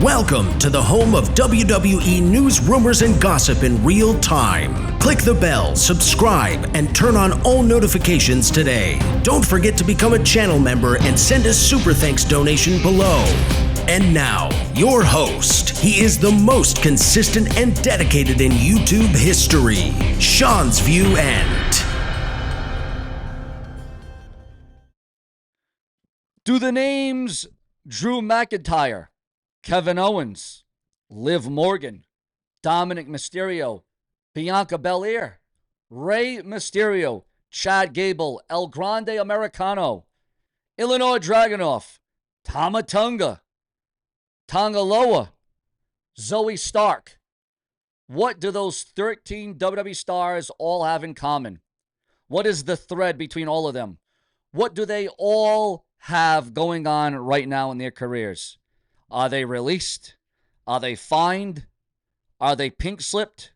Welcome to the home of WWE News Rumors and Gossip in real time. Click the bell, subscribe, and turn on all notifications today. Don't forget to become a channel member and send a super thanks donation below. And now, your host. He is the most consistent and dedicated in YouTube history, Seanzviewent. Do the names Drew McIntyre, Kevin Owens, Liv Morgan, Dominic Mysterio, Bianca Belair, Rey Mysterio, Chad Gable, El Grande Americano, Illinois Dragunov, Tama Tonga, Tongaloa, Zoe Stark. What do those 13 WWE stars all have in common? What is the thread between all of them? What do they all have going on right now in their careers? Are they released? Are they fined? Are they pink slipped?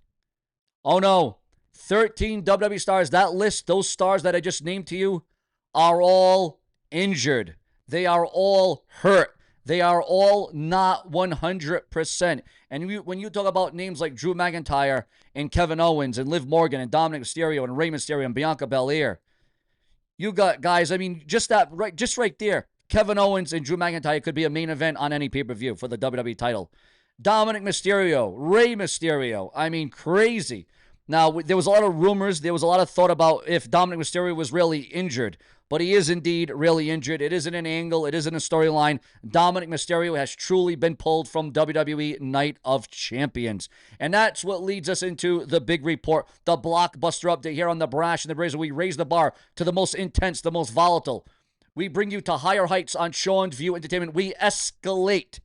Oh no, 13 WWE stars, that list, those stars that I just named to you, are all injured. They are all hurt. They are all not 100%. And when you talk about names like Drew McIntyre and Kevin Owens and Liv Morgan and Dominic Mysterio and Rey Mysterio and Bianca Belair, you got guys, I mean, just right there, Kevin Owens and Drew McIntyre could be a main event on any pay-per-view for the WWE title. Dominic Mysterio, Rey Mysterio, I mean, crazy. Now, there was a lot of rumors, there was a lot of thought about if Dominic Mysterio was really injured, but he is indeed really injured. It isn't an angle, it isn't a storyline. Dominic Mysterio has truly been pulled from WWE Night of Champions. And that's what leads us into the big report, the blockbuster update here on the Brash and the Brazen. We raise the bar to the most intense, the most volatile. We bring you to higher heights on Seanzviewent Entertainment. We escalate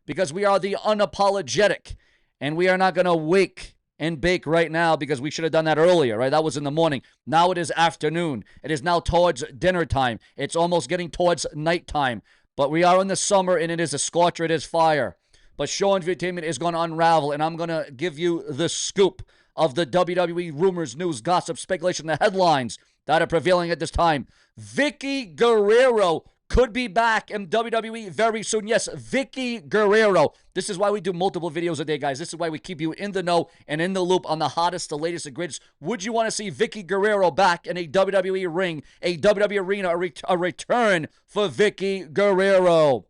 because we are the unapologetic, and we are not going to wake and bake right now because we should have done that earlier, right? That was in the morning. Now it is afternoon. It is now towards dinner time. It's almost getting towards nighttime. But we are in the summer, and it is a scorcher. It is fire. But Seanzviewent Entertainment is going to unravel, and I'm going to give you the scoop of the WWE rumors, news, gossip, speculation, the headlines that are prevailing at this time. Vicky Guerrero could be back in WWE very soon. Yes, Vicky Guerrero. This is why we do multiple videos a day, guys. This is why we keep you in the know and in the loop on the hottest, the latest, the greatest. Would you want to see Vicky Guerrero back in a WWE ring, a WWE arena, a return for Vicky Guerrero?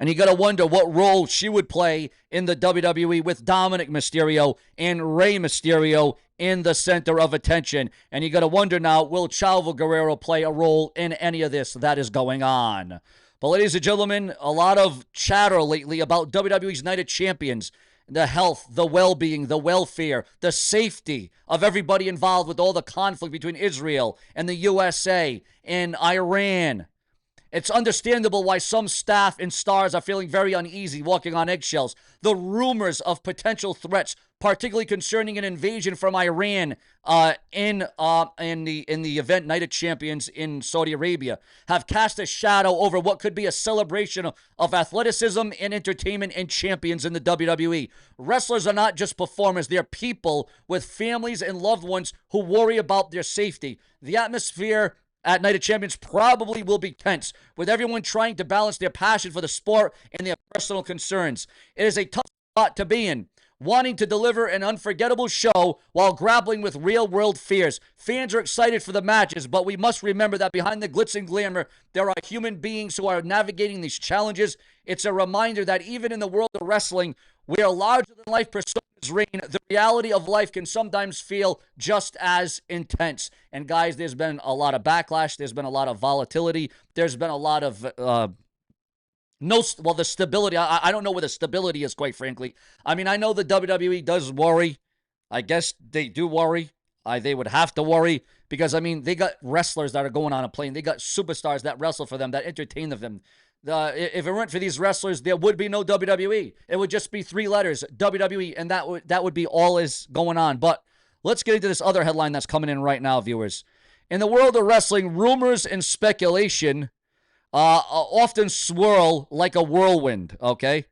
And you got to wonder what role she would play in the WWE with Dominic Mysterio and Rey Mysterio in the center of attention. And you got to wonder now, will Chavo Guerrero play a role in any of this that is going on? But ladies and gentlemen, a lot of chatter lately about WWE's Night of Champions, the health, the well-being, the welfare, the safety of everybody involved with all the conflict between Israel and the USA and Iran. It's understandable why some staff and stars are feeling very uneasy, walking on eggshells. The rumors of potential threats, particularly concerning an invasion from Iran in the event Night of Champions in Saudi Arabia, have cast a shadow over what could be a celebration of athleticism and entertainment and champions in the WWE. Wrestlers are not just performers, they're people with families and loved ones who worry about their safety. The atmosphere at Night of Champions probably will be tense, with everyone trying to balance their passion for the sport and their personal concerns. It is a tough spot to be in, wanting to deliver an unforgettable show while grappling with real-world fears. Fans are excited for the matches, but we must remember that behind the glitz and glamour, there are human beings who are navigating these challenges. It's a reminder that even in the world of wrestling, where larger-than-life personas reign, the reality of life can sometimes feel just as intense. And guys, there's been a lot of backlash. There's been a lot of volatility. There's been a lot of the stability. I don't know where the stability is, quite frankly. I mean, I know the WWE does worry. I guess they do worry. They would have to worry because, I mean, they got wrestlers that are going on a plane. They got superstars that wrestle for them, that entertain them. If it weren't for these wrestlers, there would be no WWE. It would just be 3 letters, WWE, and that would be all is going on. But let's get into this other headline that's coming in right now, viewers. In the world of wrestling, rumors and speculation often swirl like a whirlwind, okay?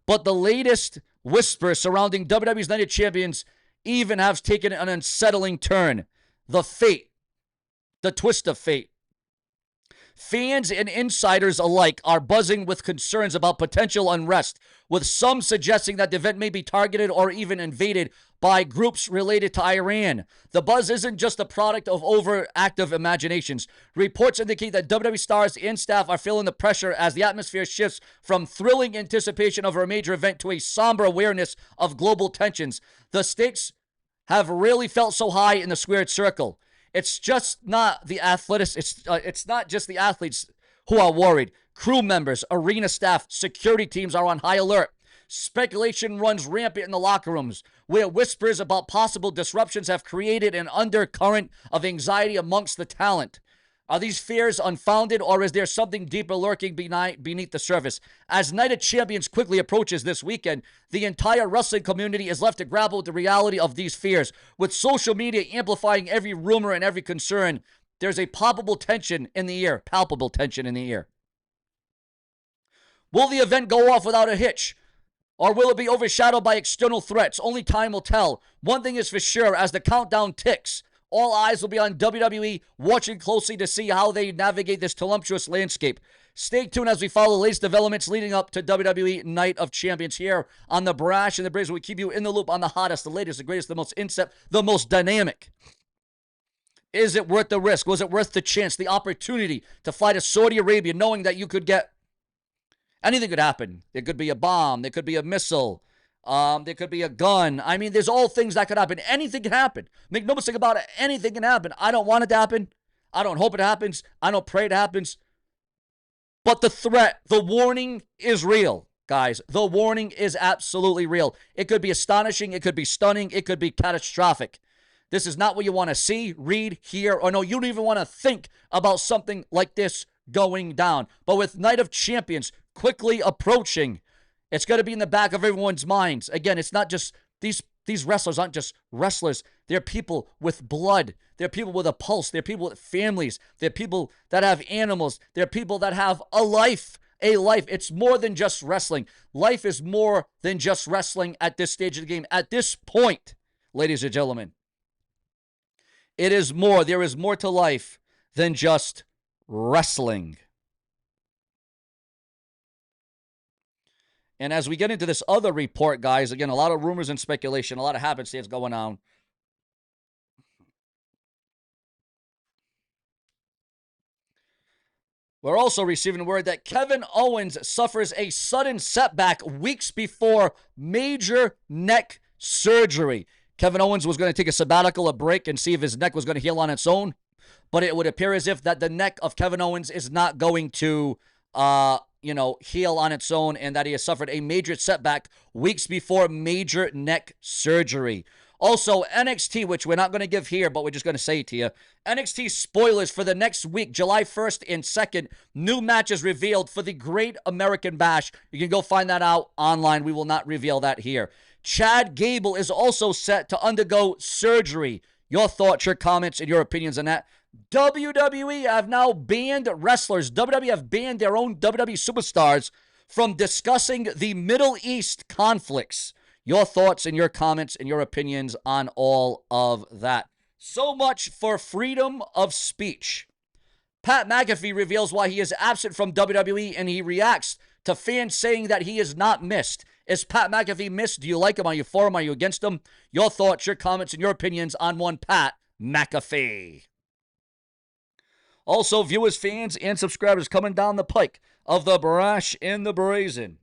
But the latest whispers surrounding WWE's Night of Champions even have taken an unsettling turn. The twist of fate. Fans and insiders alike are buzzing with concerns about potential unrest, with some suggesting that the event may be targeted or even invaded by groups related to Iran. The buzz isn't just a product of overactive imaginations. Reports indicate that WWE stars and staff are feeling the pressure as the atmosphere shifts from thrilling anticipation of a major event to a somber awareness of global tensions. The stakes have rarely felt so high in the squared circle. It's just not the athletics. It's not just the athletes who are worried. Crew members, arena staff, security teams are on high alert. Speculation runs rampant in the locker rooms, where whispers about possible disruptions have created an undercurrent of anxiety amongst the talent. Are these fears unfounded, or is there something deeper lurking beneath the surface? As Night of Champions quickly approaches this weekend, the entire wrestling community is left to grapple with the reality of these fears. With social media amplifying every rumor and every concern, there's a palpable tension in the air. Will the event go off without a hitch? Or will it be overshadowed by external threats? Only time will tell. One thing is for sure, as the countdown ticks, all eyes will be on WWE, watching closely to see how they navigate this tumultuous landscape. Stay tuned as we follow the latest developments leading up to WWE Night of Champions here on the Brash and the Brazen. We keep you in the loop on the hottest, the latest, the greatest, the most in-depth, the most dynamic. Is it worth the risk? Was it worth the chance, the opportunity to fly to Saudi Arabia knowing that you could get anything could happen? There could be a bomb. There could be a missile. There could be a gun. I mean, there's all things that could happen. Anything can happen. Make no mistake about it. Anything can happen. I don't want it to happen. I don't hope it happens. I don't pray it happens. But the threat, the warning is real, guys. The warning is absolutely real. It could be astonishing. It could be stunning. It could be catastrophic. This is not what you want to see, read, hear, or know. You don't even want to think about something like this going down. But with Night of Champions quickly approaching, it's going to be in the back of everyone's minds. Again, it's not just these wrestlers aren't just wrestlers. They're people with blood. They're people with a pulse. They're people with families. They're people that have animals. They're people that have a life. It's more than just wrestling. Life is more than just wrestling at this stage of the game. At this point, ladies and gentlemen, it is more. There is more to life than just wrestling. And as we get into this other report, guys, again, a lot of rumors and speculation, a lot of happenstance going on. We're also receiving word that Kevin Owens suffers a sudden setback weeks before major neck surgery. Kevin Owens was going to take a sabbatical, a break, and see if his neck was going to heal on its own. But it would appear as if that the neck of Kevin Owens is not going to heal on its own, and that he has suffered a major setback weeks before major neck surgery. Also, NXT, which we're not going to give here, but we're just going to say it to you. NXT spoilers for the next week, July 1st and 2nd. New matches revealed for the Great American Bash. You can go find that out online. We will not reveal that here. Chad Gable is also set to undergo surgery. Your thoughts, your comments, and your opinions on that. WWE have now banned wrestlers. WWE have banned their own WWE superstars from discussing the Middle East conflicts. Your thoughts and your comments and your opinions on all of that. So much for freedom of speech. Pat McAfee reveals why he is absent from WWE, and he reacts to fans saying that he is not missed. Is Pat McAfee missed? Do you like him? Are you for him? Are you against him? Your thoughts, your comments, and your opinions on one Pat McAfee. Also, viewers, fans, and subscribers coming down the pike of the Brash and the Brazen.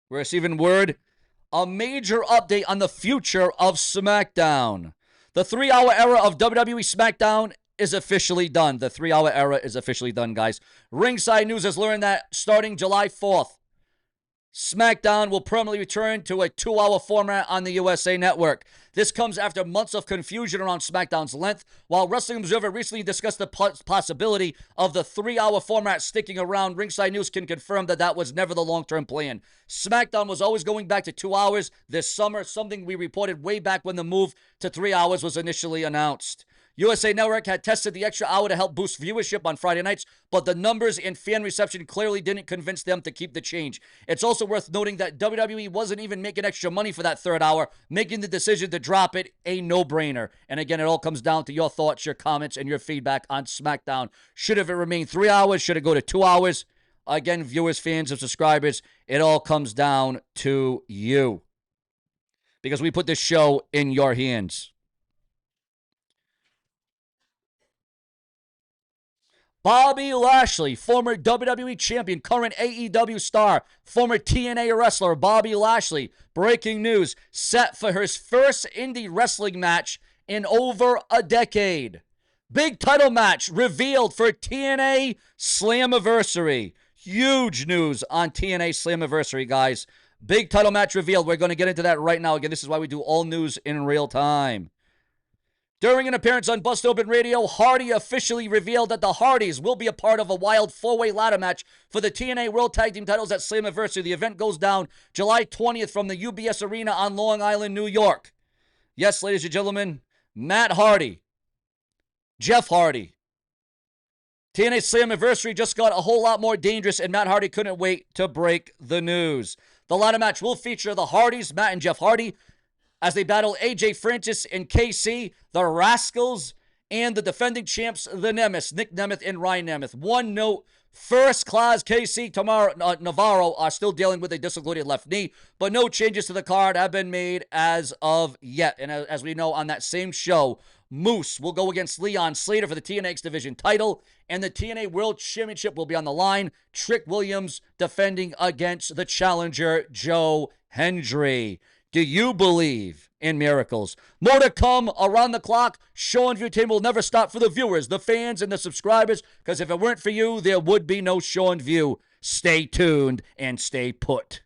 We're receiving word, a major update on the future of SmackDown. The 3-hour era of WWE Smackdown is officially done. The 3-hour era is officially done, guys. Ringside News has learned that starting July 4th, SmackDown will permanently return to a 2-hour format on the USA Network. This comes after months of confusion around SmackDown's length. While Wrestling Observer recently discussed the possibility of the 3-hour format sticking around, Ringside News can confirm that that was never the long-term plan. SmackDown was always going back to 2 hours this summer, something we reported way back when the move to 3 hours was initially announced. USA Network had tested the extra hour to help boost viewership on Friday nights, but the numbers and fan reception clearly didn't convince them to keep the change. It's also worth noting that WWE wasn't even making extra money for that third hour, making the decision to drop it a no-brainer. And again, it all comes down to your thoughts, your comments, and your feedback on SmackDown. Should it remain 3 hours? Should it go to 2 hours? Again, viewers, fans, and subscribers, it all comes down to you, because we put this show in your hands. Bobby Lashley, former WWE champion, current AEW star, former TNA wrestler Bobby Lashley, breaking news, set for his first indie wrestling match in over a decade. Big title match revealed for TNA Slamversary. Huge news on TNA Slamversary, guys. Big title match revealed. We're going to get into that right now. Again, this is why we do all news in real time. During an appearance on Bust Open Radio, Hardy officially revealed that the Hardys will be a part of a wild four-way ladder match for the TNA World Tag Team titles at Slammiversary. The event goes down July 20th from the UBS Arena on Long Island, New York. Yes, ladies and gentlemen, Matt Hardy, Jeff Hardy. TNA Slammiversary just got a whole lot more dangerous, and Matt Hardy couldn't wait to break the news. The ladder match will feature the Hardys, Matt and Jeff Hardy, as they battle AJ Francis and KC, the Rascals, and the defending champs, the Nemeth, Nick Nemeth and Ryan Nemeth. One note, First Class KC Navarro are still dealing with a dislocated left knee, but no changes to the card have been made as of yet. And as we know, on that same show, Moose will go against Leon Slater for the TNA X Division title, and the TNA World Championship will be on the line. Trick Williams defending against the challenger, Joe Hendry. Do you believe in miracles? More to come around the clock. Seanzviewent will never stop for the viewers, the fans, and the subscribers, because if it weren't for you, there would be no Seanzview. Stay tuned and stay put.